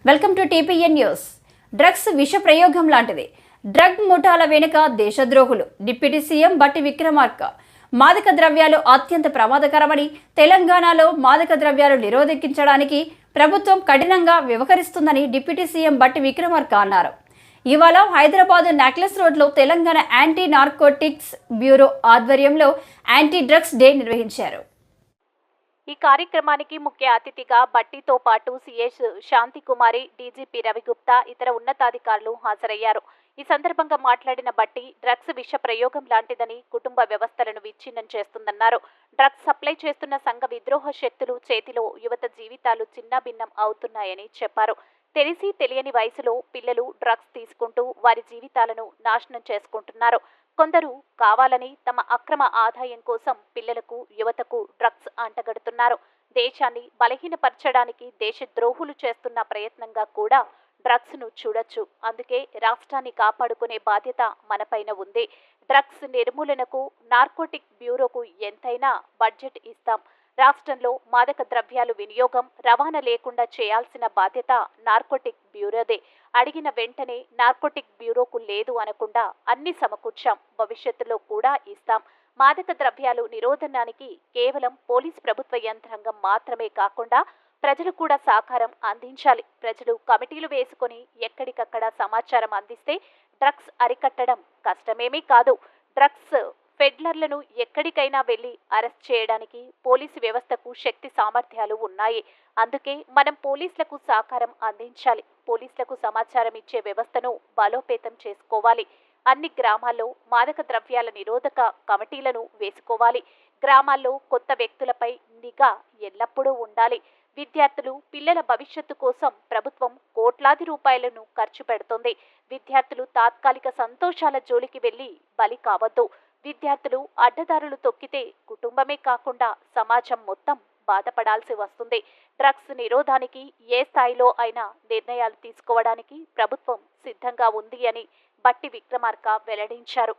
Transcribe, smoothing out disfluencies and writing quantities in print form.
Welcome to TPN news. Drugs విష ప్రయోగం లాంటిది. డ్రగ్ ముఠాల వెనుక దేశద్రోహులు. డిప్యూటీ సీఎం బట్టి విక్రమార్క. మాదక ద్రవ్యాలు అత్యంత ప్రమాదకరమని, తెలంగాణలో మాదక ద్రవ్యాలు నిరోధించడానికి ప్రభుత్వం కఠినంగా వ్యవహరిస్తుందని డిప్యూటీ సీఎం బట్టి విక్రమార్క అన్నారు. ఇవాళ హైదరాబాద్ నెక్లెస్ రోడ్లో తెలంగాణ యాంటీ నార్కోటిక్స్ బ్యూరో ఆధ్వర్యంలో యాంటీ డ్రగ్స్ డే నిర్వహించారు. ఈ కార్యక్రమానికి ముఖ్య అతిథిగా బట్టితో పాటు సిఎస్ శాంతికుమారి, డీజీపీ రవిగుప్తా, ఇతర ఉన్నతాధికారులు హాజరయ్యారు. ఈ సందర్భంగా మాట్లాడిన బట్టి, డ్రగ్స్ విష ప్రయోగం లాంటిదని, కుటుంబ వ్యవస్థలను విచ్ఛిన్నం చేస్తుందన్నారు. డ్రగ్స్ సప్లై చేస్తున్న సంఘ విద్రోహ శక్తులు చేతిలో యువత జీవితాలు చిన్నాభిన్నం అవుతున్నాయని చెప్పారు. తెలిసి తెలియని వయసులో పిల్లలు డ్రగ్స్ తీసుకుంటూ వారి జీవితాలను నాశనం చేసుకుంటున్నారు. కొందరు కావాలని తమ అక్రమ ఆదాయం కోసం పిల్లలకు, యువతకు డ్రగ్స్ అంటగడుతున్నారు. దేశాన్ని బలహీనపరచడానికి దేశద్రోహులు చేస్తున్న ప్రయత్నంగా కూడా డ్రగ్స్ ను చూడొచ్చు. అందుకే రాష్ట్రాన్ని కాపాడుకునే బాధ్యత మనపైన ఉంది. డ్రగ్స్ నిర్మూలనకు నార్కోటిక్ బ్యూరోకు ఎంతైనా బడ్జెట్ ఇస్తాం. రాష్ట్రంలో మాదక ద్రవ్యాలు వినియోగం, రవాణా లేకుండా చేయాల్సిన బాధ్యత నార్కోటిక్ బ్యూరోదే. అడిగిన వెంటనే నార్కోటిక్ బ్యూరోకు లేదు అనకుండా అన్ని సమకూర్చాం. భవిష్యత్తులో కూడా ఇస్తాం. మాదక ద్రవ్యాలు నిరోధనానికి కేవలం పోలీస్ ప్రభుత్వ యంత్రాంగం మాత్రమే కాకుండా ప్రజలు కూడా సహకారం అందించాలి. ప్రజలు కమిటీలు వేసుకొని ఎక్కడికక్కడ సమాచారం అందిస్తే డ్రగ్స్ అరికట్టడం కష్టమేమీ కాదు. డ్రగ్స్ పెడ్లర్లను ఎక్కడికైనా వెళ్లి అరెస్ట్ చేయడానికి పోలీసు వ్యవస్థకు శక్తి సామర్థ్యాలు ఉన్నాయి. అందుకే మనం పోలీసులకు సహకారం అందించాలి. పోలీసులకు సమాచారం ఇచ్చే వ్యవస్థను బలోపేతం చేసుకోవాలి. అన్ని గ్రామాల్లో మాదక ద్రవ్యాల నిరోధక కమిటీలను వేసుకోవాలి. గ్రామాల్లో కొత్త వ్యక్తులపై నిఘా ఎల్లప్పుడూ ఉండాలి. విద్యార్థులు, పిల్లల భవిష్యత్తు కోసం ప్రభుత్వం కోట్లాది రూపాయలను ఖర్చు పెడుతోంది. విద్యార్థులు తాత్కాలిక సంతోషాల జోలికి వెళ్లి బలి కావద్దు. విద్యార్థులు అడ్డదారులు తొక్కితే కుటుంబమే కాకుండా సమాజం మొత్తం బాధపడాల్సి వస్తుంది. డ్రగ్స్ నిరోధానికి ఏ స్థాయిలో అయినా నిర్ణయాలు తీసుకోవడానికి ప్రభుత్వం సిద్ధంగా ఉంది అని బట్టి విక్రమార్క వెల్లడించారు.